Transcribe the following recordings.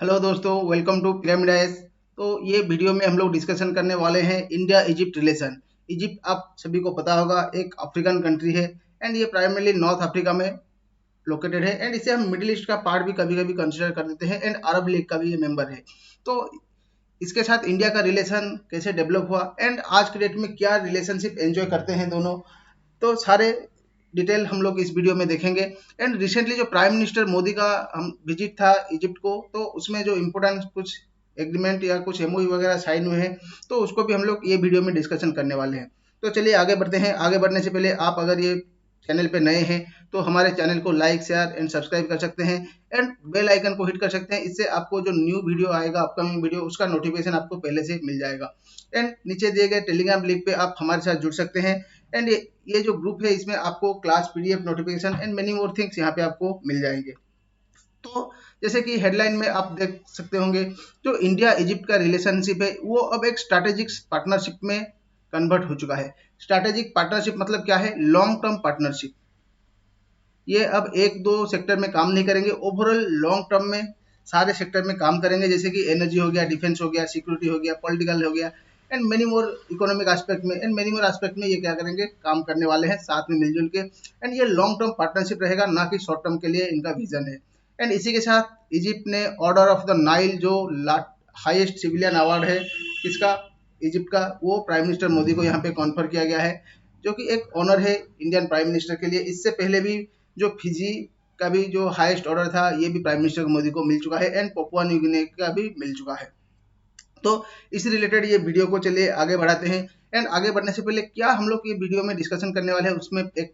Hello दोस्तों, welcome to pyramid eyes. तो ये वीडियो में हम लोग डिस्कशन करने वाले हैं इंडिया इजिप्ट रिलेशन। इजिप्ट आप सभी को पता होगा एक अफ्रीकन कंट्री है एंड ये प्राइमरली नॉर्थ अफ्रीका में लोकेटेड है एंड इसे हम मिडिल ईस्ट का पार्ट भी कभी कभी कंसिडर कर देते हैं एंड अरब लीग का भी ये मेंबर है। तो इसके साथ इंडिया का रिलेशन कैसे डेवलप हुआ एंड आज के डेट में क्या रिलेशनशिप एंजॉय करते हैं दोनों, तो सारे डिटेल हम लोग इस वीडियो में देखेंगे। एंड रिसेंटली जो प्राइम मिनिस्टर मोदी का हम विजिट था इजिप्ट को, तो उसमें जो इम्पोर्टेंट कुछ एग्रीमेंट या कुछ एमओयू वगैरह साइन हुए हैं, तो उसको भी हम लोग ये वीडियो में डिस्कशन करने वाले हैं। तो चलिए आगे बढ़ते हैं। आगे बढ़ने से पहले आप अगर ये चैनल पे नए हैं तो हमारे चैनल को लाइक शेयर एंड सब्सक्राइब कर सकते हैं एंड बेल आइकन को हिट कर सकते हैं। इससे आपको जो न्यू वीडियो आएगा, अपकमिंग वीडियो, उसका नोटिफिकेशन आपको पहले से मिल जाएगा। एंड नीचे दिए गए टेलीग्राम लिंक पे आप हमारे साथ जुड़ सकते हैं एंड ये जो ग्रुप है इसमें आपको class PDF notification and many more things यहाँ पे आपको मिल जाएंगे। तो जैसे कि हेडलाइन में आप देख सकते होंगे, जो इंडिया इजिप्ट का रिलेशनशिप है वो अब एक स्ट्रैटेजिक पार्टनरशिप में कन्वर्ट हो चुका है। स्ट्रैटेजिक पार्टनरशिप मतलब क्या है? Long term partnership. ये अब एक दो सेक्टर में काम नहीं करेंगे, ओवरऑल लॉन्ग टर्म में सारे सेक्टर में काम करेंगे, जैसे कि एनर्जी हो गया, डिफेंस हो गया, सिक्योरिटी हो गया, पॉलिटिकल हो गया and many more economic aspect में एंड मेनी मोर एस्पेक्ट में ये क्या करेंगे, काम करने वाले हैं साथ में मिलजुल के। एंड ये लॉन्ग टर्म पार्टनरशिप रहेगा, ना कि शॉर्ट टर्म के लिए इनका विजन है। एंड इसी के साथ इजिप्ट ने ऑर्डर ऑफ द नाइल, जो हाईएस्ट सिविलियन अवार्ड है किसका, इजिप्ट का, वो प्राइम मिनिस्टर मोदी को यहाँ पे कॉन्फर किया गया है, जो कि एक ऑनर है इंडियन प्राइम मिनिस्टर के लिए। इससे पहले भी जो फिजी का भी जो हाईएस्ट ऑर्डर था, ये भी प्राइम मिनिस्टर मोदी को मिल चुका है एंड पपुआ न्यू गिनी का भी मिल चुका है। तो इस रिलेटेड ये वीडियो को चलिए आगे बढ़ाते हैं। एंड आगे बढ़ने से पहले क्या हम लोग ये वीडियो में डिस्कशन करने वाले हैं उसमें एक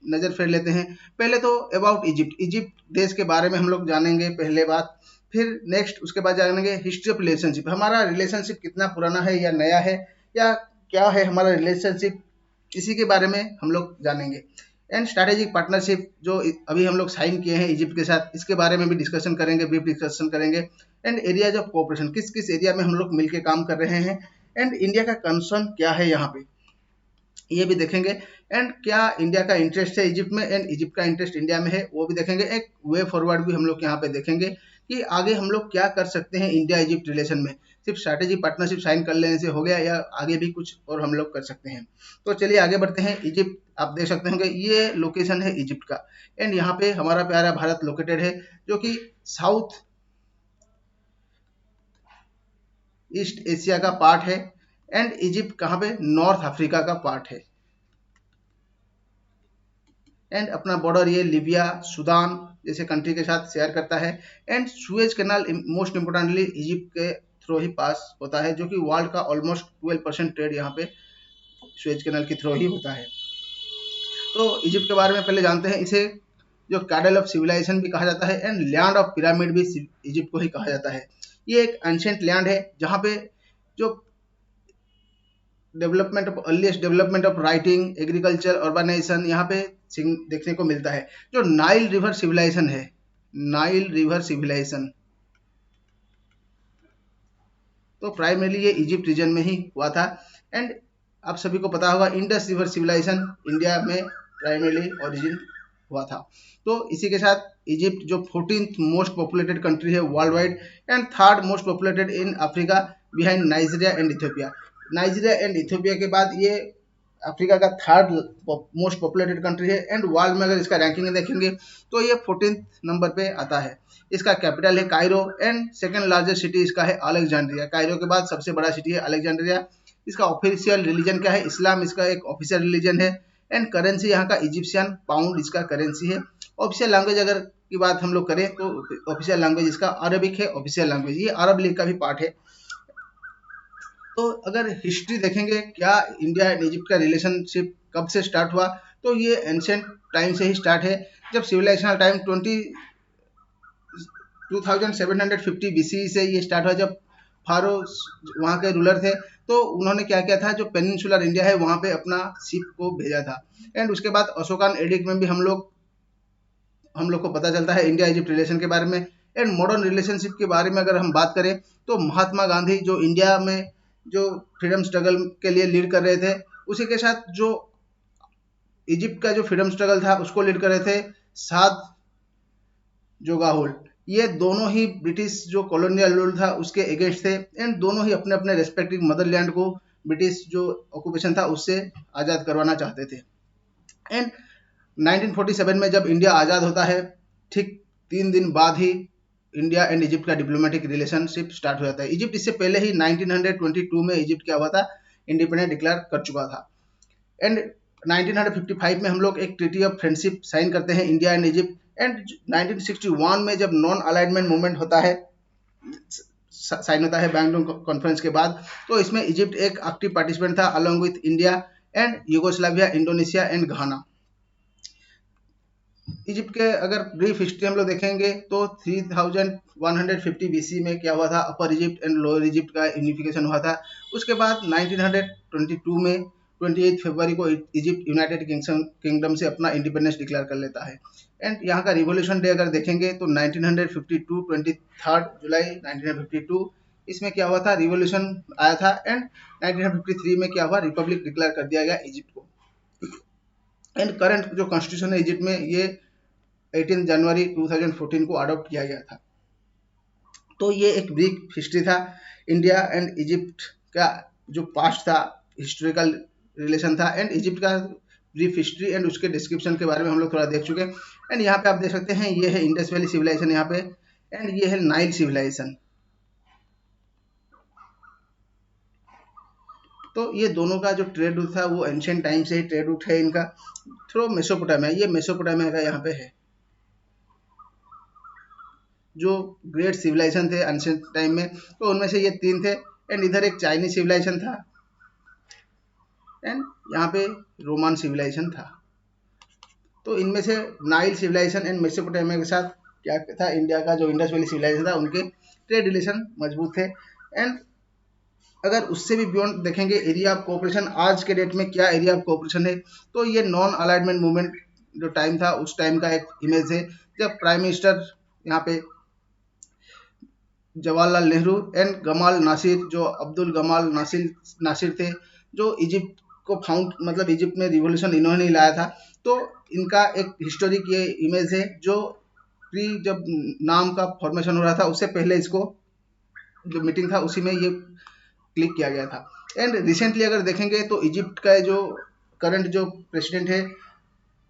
नज़र फेर लेते हैं। पहले तो अबाउट इजिप्ट, इजिप्ट देश के बारे में हम लोग जानेंगे पहले बात। फिर नेक्स्ट उसके बाद जानेंगे हिस्ट्री ऑफ रिलेशनशिप, हमारा रिलेशनशिप कितना पुराना है या नया है या क्या है हमारा रिलेशनशिप, इसी के बारे में हम लोग जानेंगे। एंड स्ट्रैटेजिक पार्टनरशिप जो अभी हम लोग साइन किए हैं इजिप्ट के साथ, इसके बारे में भी डिस्कशन करेंगे, ब्रीफ डिस्कशन करेंगे। एंड एरियाज ऑफ कोऑपरेशन, किस किस एरिया में हम लोग मिलकर काम कर रहे हैं एंड इंडिया का कंसर्न क्या है यहाँ पे, ये भी देखेंगे। एंड क्या इंडिया का इंटरेस्ट है इजिप्ट में एंड इजिप्ट का इंटरेस्ट इंडिया में है, वो भी देखेंगे। एक वे फॉरवर्ड भी हम लोग यहाँ पे देखेंगे कि आगे हम लोग क्या कर सकते हैं इंडिया इजिप्ट रिलेशन में। सिर्फ स्ट्रैटेजी पार्टनरशिप साइन कर लेने से हो गया या आगे भी कुछ और हम लोग कर सकते हैं। तो चलिए आगे बढ़ते हैं। इजिप्ट आप देख सकते होंगे, ये लोकेशन है इजिप्ट का एंड यहाँ पे हमारा प्यारा भारत लोकेटेड है, जो कि साउथ ईस्ट एशिया का पार्ट है। एंड इजिप्ट कहाँ पे? नॉर्थ अफ्रीका का पार्ट है। एंड अपना बॉर्डर ये लीबिया, सूडान जैसे कंट्री के साथ शेयर करता है। And Suez canal most importantly Egypt के थ्रू ही पास होता है, जो कि वर्ल्ड का ऑलमोस्ट 12% ट्रेड यहाँ पे सुएज कैनाल के थ्रू ही होता है। तो इजिप्ट के बारे में पहले जानते हैं। इसे जो कैडल ऑफ सिविलाइजेशन भी कहा जाता है एंड लैंड ऑफ पिरामिड भी इजिप्ट को ही कहा जाता है। ये एक एंशिएंट लैंड है जहाँ पे जो development of earliest development of writing, agriculture, urbanisation यहाँ पे देखने को मिलता है। जो नाइल रिवर सिविलाइजेशन है, नाइल रिवर सिविलाइजेशन, तो प्राइमरीली ये इजिप्ट रीजन में ही हुआ था। एंड आप सभी को पता होगा इंडस रिवर सिविलाइजेशन इंडिया में प्राइमरीली ओरिजिन हुआ था। तो इसी के साथ इजिप्ट जो 14th मोस्ट पॉपुलेटेड कंट्री है world wide and 3rd most populated in Africa behind Nigeria and Ethiopia. Nigeria and Ethiopia के बाद ये अफ्रीका का 3rd मोस्ट पॉपुलेटेड कंट्री है एंड वर्ल्ड में अगर इसका रैंकिंग देखेंगे तो ये 14th नंबर पे आता है। इसका कैपिटल है Cairo and second largest city इसका है अलेक्जेंड्रिया। कायरो के बाद सबसे बड़ा सिटी है अलेक्जेंड्रिया। इसका ऑफिशियल रिलीजन क्या है? इस्लाम इसका एक ऑफिशियल रिलीजन है। एंड करेंसी यहाँ का इजिप्शियन पाउंड इसका करेंसी है। ऑफिशियल लैंग्वेज अगर की बात हम लोग करें तो ऑफिशियल लैंग्वेज इसका अरबिक है, ऑफिशियल लैंग्वेज, ये अरब लीग का भी पार्ट है। तो अगर हिस्ट्री देखेंगे क्या इंडिया एंड इजिप्ट का रिलेशनशिप कब से स्टार्ट हुआ, तो ये एंशिएंट टाइम से ही स्टार्ट है। जब सिविलाइजेशनल टाइम 2750 बीसी से ये स्टार्ट हुआ, जब फारो वहाँ के रूलर थे, तो उन्होंने क्या किया था, जो पेनिनसुलर इंडिया है वहाँ पे अपना शिप को भेजा था। एंड उसके बाद अशोकान एडिक्ट में भी हम लोग को पता चलता है इंडिया इजिप्ट रिलेशन के बारे में। एंड मॉडर्न रिलेशनशिप के बारे में अगर हम बात करें तो महात्मा गांधी जो इंडिया में जो फ्रीडम स्ट्रगल के लिए लीड कर रहे थे, उसी के साथ जो इजिप्ट का जो फ्रीडम स्ट्रगल था उसको लीड कर रहे थे साद जोगाहोल। ये दोनों ही ब्रिटिश जो कॉलोनियल रूल था उसके अगेंस्ट थे, एंड दोनों ही अपने अपने रेस्पेक्टिव मदरलैंड को ब्रिटिश जो ऑक्यूपेशन था उससे आज़ाद करवाना चाहते थे। एंड 1947 में जब इंडिया आज़ाद होता है, ठीक 3 दिन बाद ही इंडिया एंड इजिप्ट का डिप्लोमेटिक रिलेशनशिप स्टार्ट हो जाता है। इजिप्ट इससे पहले ही 1922 में इजिप्ट क्या हुआ था, इंडिपेंडेंट डिक्लेयर कर चुका था। एंड 1955 में हम लोग एक ट्रीटी ऑफ फ्रेंडशिप साइन करते हैं इंडिया एंड इजिप्ट। एंड 1961 में जब नॉन अलाइनमेंट मूवमेंट होता है, साइन होता है बैंगलोर कॉन्फ्रेंस के बाद, तो इसमें इजिप्ट एक एक्टिव पार्टिसिपेंट था along with India and Yugoslavia, Indonesia and Ghana. Egypt के अगर ब्रीफ हिस्ट्री हम लोग देखेंगे तो 3150 बीसी में क्या हुआ था, अपर इजिप्ट एंड लोअर इजिप्ट का यूनिफिकेशन हुआ था। उसके बाद 1922 में 28 फरवरी को इजिप्ट यूनाइटेड किंगडम से अपना इंडिपेंडेंस डिक्लेयर कर लेता है। एंड यहाँ का रिवोल्यूशन डे अगर देखेंगे तो 1952 23 जुलाई 1952 इसमें क्या हुआ था, रिवोल्यूशन आया था। एंड 1953 में क्या हुआ, रिपब्लिक डिक्लेयर कर दिया गया इजिप्ट को। एंड करंट जो कॉन्स्टिट्यूशन है इजिप्ट में, ये 18 जनवरी 2014 को अडॉप्ट किया गया था। तो ये एक ब्रीफ हिस्ट्री था इंडिया एंड इजिप्ट का, जो पास्ट था, हिस्टोरिकल रिलेशन था, एंड इजिप्ट का ब्रीफ हिस्ट्री एंड उसके डिस्क्रिप्शन के बारे में हम लोग थोड़ा देख चुके हैं। एंड यहाँ पे आप देख सकते हैं, ये है इंडस वैली सिविलाइजेशन यहाँ पे, एंड ये है नाइल सिविलाइजेशन। तो ये दोनों का जो ट्रेड रूट था वो एंशियंट टाइम से ही ट्रेड रूट है इनका थ्रू मेसोपोटामिया। ये मेसोपोटामिया का यहाँ पे है, जो ग्रेट सिविलाइजेशन थे एंशियंट टाइम में, तो उनमें से ये 3 थे। एंड इधर एक चाइनीज सिविलाइजेशन था, एंड यहाँ पे रोमन सिविलाइजेशन था। तो इनमें से नाइल सिविलाइजेशन एंड मेसोपोटामिया के साथ क्या था, इंडिया का जो इंडस वैली सिविलाइजेशन था उनके ट्रेड रिलेशन मजबूत थे। एंड अगर उससे भी बियॉन्ड देखेंगे एरिया ऑफ कोऑपरेशन, आज के डेट में क्या एरिया ऑफ कोऑपरेशन है, तो ये नॉन अलाइनमेंट मूवमेंट जो टाइम था उस टाइम का एक इमेज है, जब प्राइम मिनिस्टर यहाँ पे जवाहरलाल नेहरू एंड गमाल नासिर, जो अब्दुल गमाल नासिर थे, जो इजिप्ट को फाउंड, मतलब इजिप्ट में रिवॉल्यूशन इन्होंने ही लाया था। तो इनका एक हिस्टोरिक ये इमेज है, जो प्री जब नाम का फॉर्मेशन हो रहा था उससे पहले इसको जो मीटिंग था उसी में ये क्लिक किया गया था। एंड रिसेंटली अगर देखेंगे तो इजिप्ट का जो करंट जो प्रेसिडेंट है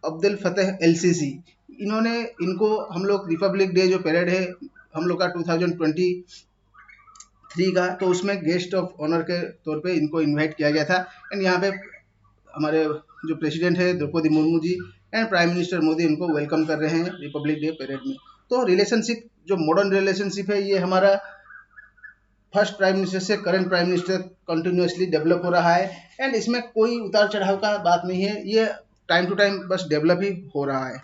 अब्दुल फतेह एलसीसी, इनको हम लोग रिपब्लिक डे जो परेड है हम लोग का 2023 का, तो उसमें गेस्ट ऑफ ऑनर के तौर पे इनको इनवाइट किया गया था। एंड यहाँ पे हमारे जो प्रेसिडेंट है Draupadi Murmu ji and prime minister Modi इनको वेलकम कर रहे हैं रिपब्लिक डे परेड में। तो रिलेशनशिप, जो मॉडर्न रिलेशनशिप है, ये हमारा फर्स्ट प्राइम मिनिस्टर से current prime minister continuously develop हो रहा है। एंड इसमें कोई उतार चढ़ाव का बात नहीं है, ये टाइम टू टाइम बस डेवलप ही हो रहा है।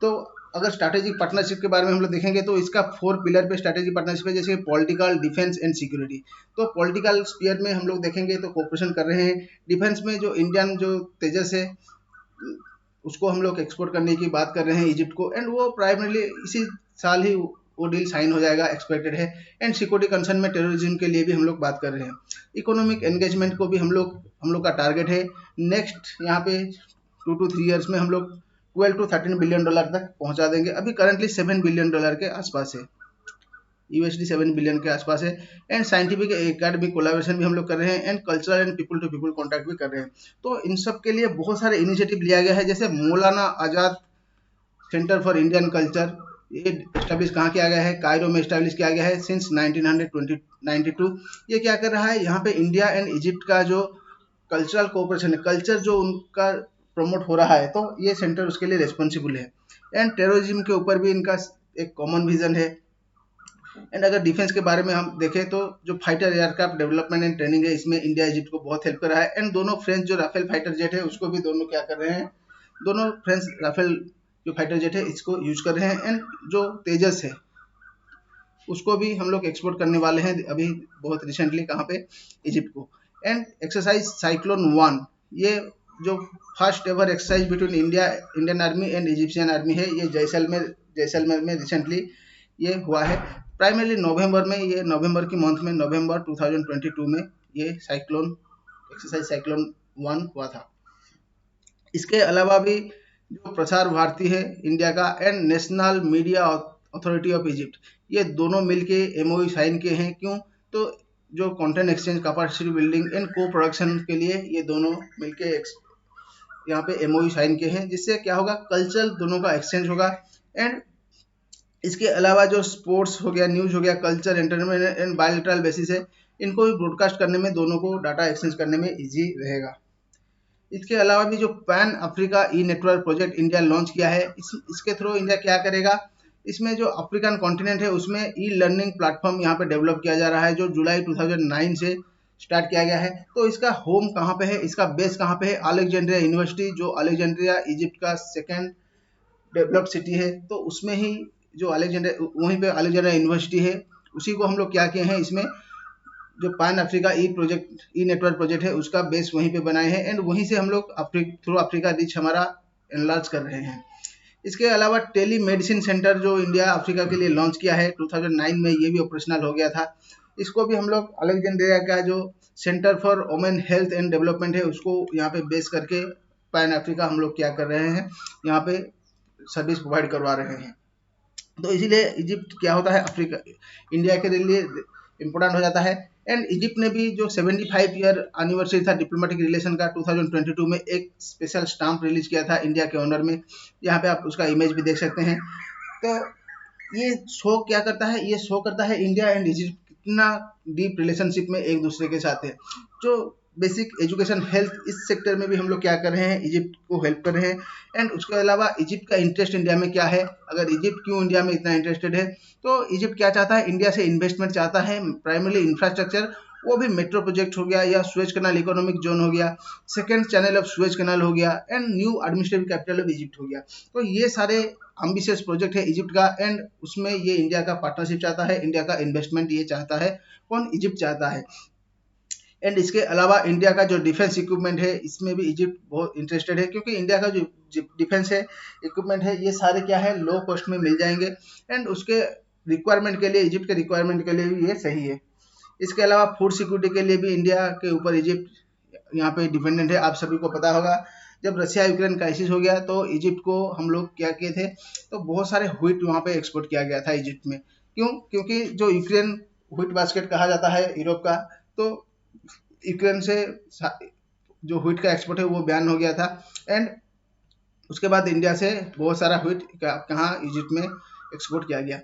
तो अगर स्ट्रैटेजिक पार्टनरशिप के बारे में हम लोग देखेंगे तो इसका 4 पिलर पे स्ट्रैटेजिक पार्टनरशिप है, जैसे पॉलिटिकल, डिफेंस एंड सिक्योरिटी। तो पॉलिटिकल स्फीयर में हम लोग देखेंगे तो कोऑपरेशन कर रहे हैं। डिफेंस में जो इंडियन जो तेजस है उसको हम लोग एक्सपोर्ट करने की बात कर रहे हैं इजिप्ट को, एंड वो प्राइमरीली इसी साल ही वो डील साइन हो जाएगा, एक्सपेक्टेड है। एंड सिक्योरिटी कंसर्न में टेररिज्म के लिए भी हम लोग बात कर रहे हैं। इकोनॉमिक एंगेजमेंट को भी हम लोग का टारगेट है नेक्स्ट यहाँ पे 2 to 3 ईयर्स में हम लोग 12 to 13 बिलियन डॉलर तक पहुंचा देंगे। अभी करंटली 7 बिलियन डॉलर के आसपास है, यूएसडी 7 बिलियन के आसपास है। एंड साइंटिफिक एकेडमिक कोलैबोरेशन भी हम लोग कर रहे हैं, and cultural and people to people contact भी कर रहे हैं। तो इन सब के लिए बहुत सारे इनिशिएटिव लिया गया है, जैसे मौलाना आज़ाद सेंटर फॉर इंडियन कल्चर, ये स्टैब्लिश कहाँ किया गया है, कायरो में स्टैब्लिश किया गया है सिंस 1992। ये क्या कर रहा है, यहाँ पे इंडिया एंड इजिप्ट का जो कल्चरल कोऑपरेशन है, कल्चर जो उनका प्रमोट हो रहा है, तो ये सेंटर उसके लिए रिस्पॉन्सिबल है। एंड टेररिज्म के ऊपर भी इनका एक कॉमन विजन है। एंड अगर डिफेंस के बारे में हम देखें तो जो fighter aircraft development and training है, इसमें इंडिया इजिप्ट को बहुत हेल्प कर रहा है। एंड दोनों फ्रेंच जो राफेल फाइटर जेट है उसको भी दोनों क्या कर रहे हैं, दोनों फ्रेंच राफेल जो फाइटर जेट है इसको यूज कर रहे हैं। एंड जो तेजस है उसको भी हम लोग एक्सपोर्ट करने वाले हैं अभी बहुत रिसेंटली, कहाँ पे, इजिप्ट को। एंड एक्सरसाइज साइक्लोन 1, ये जो first ever exercise between Indian army and Egyptian army है, ये जैसलमेर में रिसेंटली ये हुआ है। प्राइमरली नवंबर में, ये नवंबर की मंथ में, नवंबर 2022 में ये एक्सरसाइज साइक्लोन 1 हुआ था। इसके अलावा भी जो प्रसार भारती है इंडिया का and national media authority of Egypt, ये दोनों मिलके एमओयू साइन किए हैं। क्यों? तो जो content exchange, capacity building and को प्रोडक्शन के लिए ये दोनों मिलके यहाँ पे एमओयू साइन किए हैं, जिससे क्या होगा, कल्चरल दोनों का एक्सचेंज होगा। एंड इसके अलावा जो स्पोर्ट्स हो गया, न्यूज हो गया, culture, entertainment and bilateral basis है, इनको भी ब्रॉडकास्ट करने में दोनों को डाटा एक्सचेंज करने में इजी रहेगा। इसके अलावा भी जो पैन अफ्रीका ई नेटवर्क प्रोजेक्ट इंडिया लॉन्च किया है, इसके थ्रू इंडिया क्या करेगा, इसमें जो अफ्रीकन कॉन्टिनेंट है उसमें ई लर्निंग प्लेटफॉर्म यहाँ पे डेवलप किया जा रहा है, जो जुलाई 2009 से स्टार्ट किया गया है। तो इसका होम कहाँ पे है, इसका बेस कहाँ पे है, अलेक्जेंड्रिया यूनिवर्सिटी, जो अलेक्जेंड्रिया इजिप्ट का सेकेंड डेवलप्ड सिटी है, तो उसमें ही जो अलेक्जेंड्रिया, वहीं पे अलेक्जेंड्रिया यूनिवर्सिटी है, उसी को हम लोग क्या किए हैं, इसमें जो पैन अफ्रीका ई नेटवर्क प्रोजेक्ट है उसका बेस वहीं पे बनाए हैं। एंड वहीं से हम लोग थ्रू अफ्रीका रीच हमारा एनलार्ज कर रहे हैं। इसके अलावा टेली मेडिसिन सेंटर जो इंडिया अफ्रीका के लिए लॉन्च किया है 2009 में, ये भी ऑपरेशनल हो गया था। इसको भी हम लोग अलेक्जेंड्रिया का जो centre for women health and development है उसको यहाँ पे बेस करके पैन अफ्रीका हम लोग क्या कर रहे हैं, यहाँ पे सर्विस प्रोवाइड करवा रहे हैं। तो इसीलिए इजिप्ट क्या होता है, अफ्रीका इंडिया के लिए इम्पोर्टेंट हो जाता है। एंड इजिप्ट ने भी जो 75 ईयर एनिवर्सरी था डिप्लोमेटिक रिलेशन का 2022 में, एक स्पेशल स्टाम्प रिलीज किया था इंडिया के ऑनर में। यहाँ पे आप उसका इमेज भी देख सकते हैं। तो ये शो क्या करता है, ये शो करता है इंडिया एंड इजिप्ट कितना डीप रिलेशनशिप में एक दूसरे के साथ है। जो बेसिक एजुकेशन, हेल्थ, इस सेक्टर में भी हम लोग क्या कर रहे हैं, इजिप्ट को हेल्प कर रहे हैं। एंड उसके अलावा इजिप्ट का इंटरेस्ट इंडिया में क्या है, अगर इजिप्ट क्यों इंडिया में इतना इंटरेस्टेड है, तो इजिप्ट क्या चाहता है, इंडिया से इन्वेस्टमेंट चाहता है, प्राइमरली इंफ्रास्ट्रक्चर, वो भी मेट्रो प्रोजेक्ट हो गया, या सुएज कैनाल इकोनॉमिक जोन हो गया, second channel of Suez canal हो गया, and new administrative capital of Egypt हो गया। तो ये सारे एम्बिशियस प्रोजेक्ट है इजिप्ट का, एंड उसमें ये इंडिया का पार्टनरशिप चाहता है, इंडिया का इन्वेस्टमेंट ये चाहता है, कौन, इजिप्ट चाहता है। एंड इसके अलावा इंडिया का जो डिफेंस इक्विपमेंट है, इसमें भी इजिप्ट बहुत इंटरेस्टेड है, क्योंकि इंडिया का जो डिफेंस है, इक्विपमेंट है, ये सारे क्या है, लो कॉस्ट में मिल जाएंगे। एंड उसके रिक्वायरमेंट के लिए, इजिप्ट के रिक्वायरमेंट के लिए भी ये सही है। इसके अलावा फूड सिक्योरिटी के लिए भी इंडिया के ऊपर इजिप्ट यहाँ पे डिपेंडेंट है। आप सभी को पता होगा, जब रशिया यूक्रेन क्राइसिस हो गया तो इजिप्ट को हम लोग क्या किए थे, तो बहुत सारे व्हीट वहाँ पे एक्सपोर्ट किया गया था इजिप्ट में। क्यों? क्योंकि जो यूक्रेन व्हीट बास्केट कहा जाता है यूरोप का, तो यूक्रेन से जो व्हीट का एक्सपोर्ट है वो बैन हो गया था। एंड उसके बाद इंडिया से बहुत सारा व्हीट कहाँ, इजिप्ट में एक्सपोर्ट किया गया।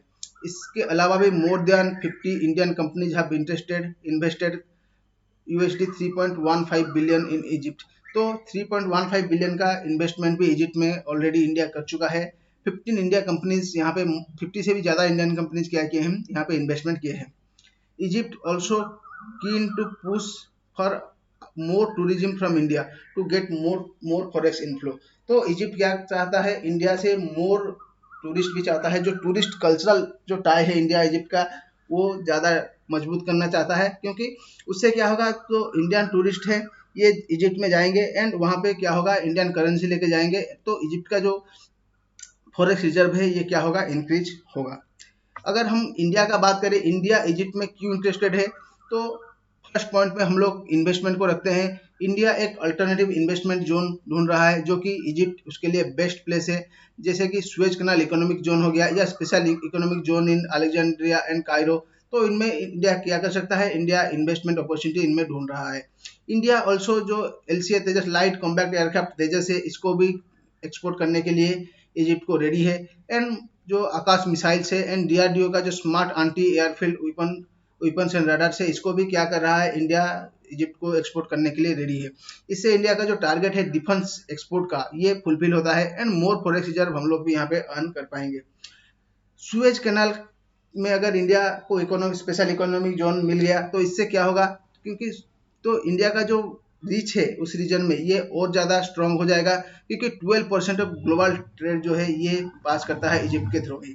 इसके अलावा भी more than 50 Indian companies have invested USD 3.15 billion in Egypt. तो 3.15 बिलियन का इन्वेस्टमेंट भी इजिप्ट में ऑलरेडी इंडिया कर चुका है। 15 इंडिया कंपनीज यहाँ पे, 50 से भी ज़्यादा इंडियन कंपनीज क्या किए हैं, यहाँ पे इन्वेस्टमेंट किए हैं। Egypt also keen to push for more tourism from India to get more forex inflow. तो इजिप्ट क्या चाहता है, इंडिया से मोर टूरिस्ट भी चाहता है। जो टूरिस्ट कल्चरल जो टाई है इंडिया इजिप्ट का, वो ज़्यादा मजबूत करना चाहता है, क्योंकि उससे क्या होगा, तो इंडियन टूरिस्ट है ये इजिप्ट में जाएंगे, एंड वहाँ पे क्या होगा, इंडियन करेंसी लेके जाएंगे, तो इजिप्ट का जो फॉरेक्स रिजर्व है ये क्या होगा, इंक्रीज होगा। अगर हम इंडिया का बात करें, इंडिया इजिप्ट में क्यों इंटरेस्टेड है, तो फर्स्ट पॉइंट में हम लोग इन्वेस्टमेंट को रखते हैं। इंडिया एक अल्टरनेटिव इन्वेस्टमेंट जोन ढूंढ रहा है, जो कि इजिप्ट उसके लिए बेस्ट प्लेस है। जैसे कि सुएज कैनाल इकोनॉमिक जोन हो गया, या special economic zone in Alexandria and Cairo. तो इनमें इंडिया क्या कर सकता है, इंडिया इन्वेस्टमेंट अपॉर्चुनिटी इनमें ढूंढ रहा है। इंडिया ऑल्सो जो LCA तेजस लाइट कॉम्पैक्ट एयरक्राफ्ट तेजस है, इसको भी एक्सपोर्ट करने के लिए इजिप्ट को रेडी है। एंड जो आकाश मिसाइल्स है, एंड DRDO का जो smart anti airfield weapons and radar से, इसको भी क्या कर रहा है, इंडिया इजिप्ट को एक्सपोर्ट करने के लिए रेडी है। इससे इंडिया का जो टारगेट है डिफेंस एक्सपोर्ट का, ये फुलफिल होता है, एंड मोर फॉरेक्स रिजर्व हम लोग भी यहाँ पे अर्न कर पाएंगे। सुएज कैनाल में अगर इंडिया को स्पेशल इकोनॉमिक जोन मिल गया, तो इससे क्या होगा, क्योंकि तो इंडिया का जो रीच है उस रीजन में, ये और ज़्यादा स्ट्रांग हो जाएगा, क्योंकि 12% ऑफ ग्लोबल ट्रेड जो है ये पास करता है इजिप्ट के थ्रू ही।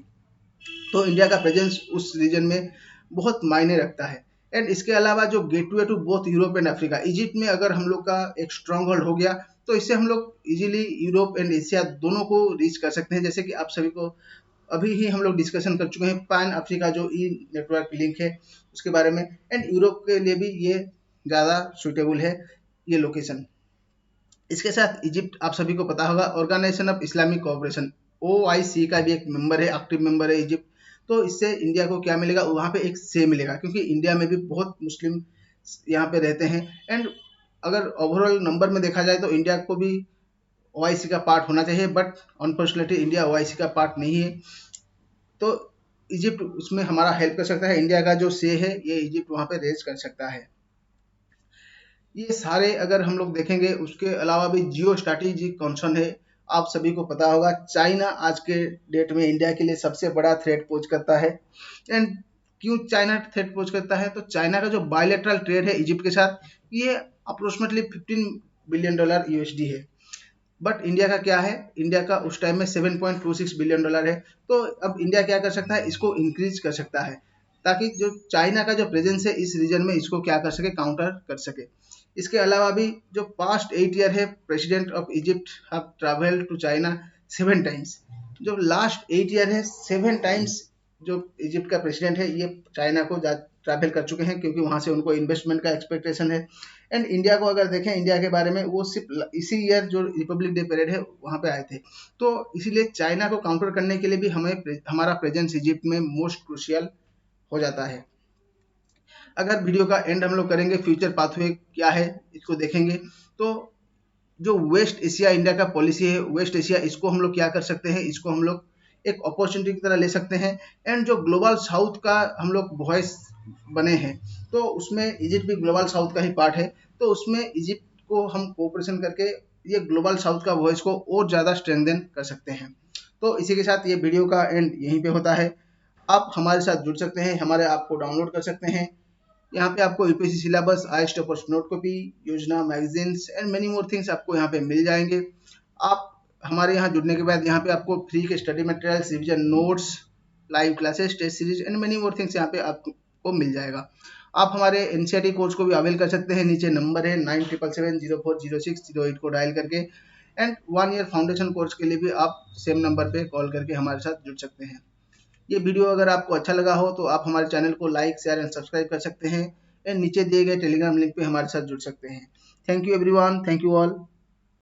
तो इंडिया का प्रेजेंस उस रीजन में बहुत मायने रखता है। एंड इसके अलावा जो gateway to both Europe and Africa, Egypt में अगर हम लोग का एक स्ट्रॉन्ग होल्ड हो गया, तो इससे हम लोग इजीली यूरोप एंड एशिया दोनों को रीच कर सकते हैं। जैसे कि आप सभी को अभी ही हम लोग डिस्कशन कर चुके हैं पैन अफ्रीका जो ई नेटवर्क लिंक है उसके बारे में। एंड यूरोप के लिए भी ये ज़्यादा सुटेबल है ये लोकेशन। इसके साथ इजिप्ट आप सभी को पता होगा organisation of Islamic cooperation OIC का भी एक मेंबर है, एक्टिव मेंबर है इजिप्ट। तो इससे इंडिया को क्या मिलेगा, वहाँ पे एक से मिलेगा, क्योंकि इंडिया में भी बहुत मुस्लिम यहाँ पे रहते हैं। एंड अगर ओवरऑल नंबर में देखा जाए तो इंडिया को भी ओआईसी का पार्ट होना चाहिए, बट अनफॉर्चुनेटली इंडिया ओआईसी का पार्ट नहीं है। तो इजिप्ट उसमें हमारा हेल्प कर सकता है, इंडिया का जो से है ये इजिप्ट वहाँ पे रेज कर सकता है। ये सारे अगर हम लोग देखेंगे, उसके अलावा भी जियो स्ट्रैटेजिक कंसर्न है। आप सभी को पता होगा चाइना आज के डेट में इंडिया के लिए सबसे बड़ा थ्रेट पोज करता है। एंड क्यों चाइना थ्रेट पोज करता है, तो चाइना का जो बायलैटरल ट्रेड है इजिप्ट के साथ, ये अप्रोक्सीमेटली $15 बिलियन यूएसडी है। बट इंडिया का क्या है, इंडिया का उस टाइम में $7.26 बिलियन है। तो अब इंडिया क्या कर सकता है, इसको इंक्रीज कर सकता है, ताकि जो चाइना का जो प्रेजेंस है इस रीजन में, इसको क्या कर सके, काउंटर कर सके। इसके अलावा भी जो पास्ट 8 ईयर है, president of Egypt have travel to China 7 times. जो लास्ट 8 ईयर है, 7 टाइम्स जो इजिप्ट का प्रेसिडेंट है ये चाइना को ट्रैवल कर चुके हैं, क्योंकि वहां से उनको इन्वेस्टमेंट का एक्सपेक्टेशन है। एंड इंडिया को अगर देखें, इंडिया के बारे में, वो सिर्फ इसी ईयर जो रिपब्लिक डे परेड है वहां पे आए थे। तो इसीलिए चाइना को काउंटर करने के लिए भी हमारा प्रेजेंस इजिप्ट में मोस्ट क्रूशियल हो जाता है। अगर वीडियो का एंड हम लोग करेंगे, फ्यूचर पाथवे क्या है इसको देखेंगे, तो जो वेस्ट एशिया इंडिया का पॉलिसी है, वेस्ट एशिया, इसको हम लोग क्या कर सकते हैं, इसको हम लोग एक अपॉर्चुनिटी की तरह ले सकते हैं। एंड जो ग्लोबल साउथ का हम लोग वॉइस बने हैं, तो उसमें इजिप्ट भी ग्लोबल साउथ का ही पार्ट है। तो उसमें इजिप्ट को हम कोऑपरेशन करके ये ग्लोबल साउथ का वॉइस को और ज़्यादा स्ट्रेंथन कर सकते हैं। तो इसी के साथ ये वीडियो का एंड यहीं पे होता है। आप हमारे साथ जुड़ सकते हैं, हमारे ऐप को डाउनलोड कर सकते हैं। यहाँ पे आपको UPSC syllabus, IAS toppers note copy, Yojana, magazines and many more things आपको यहाँ पे मिल जाएंगे। आप हमारे यहाँ जुड़ने के बाद यहाँ पे आपको फ्री के study materials, revision notes, live classes, test series and many more things यहाँ पे आपको मिल जाएगा। आप हमारे एनसीईआरटी कोर्स को भी अवेल कर सकते हैं। नीचे नंबर है 9777040608 को डायल करके। एंड 1 ईयर फाउंडेशन कोर्स के लिए भी आप सेम नंबर पे कॉल करके हमारे साथ जुड़ सकते हैं। ये वीडियो अगर आपको अच्छा लगा हो तो आप हमारे चैनल को लाइक, शेयर एंड सब्सक्राइब कर सकते हैं। एंड नीचे दिए गए टेलीग्राम लिंक पे हमारे साथ जुड़ सकते हैं। Thank you everyone, thank you all.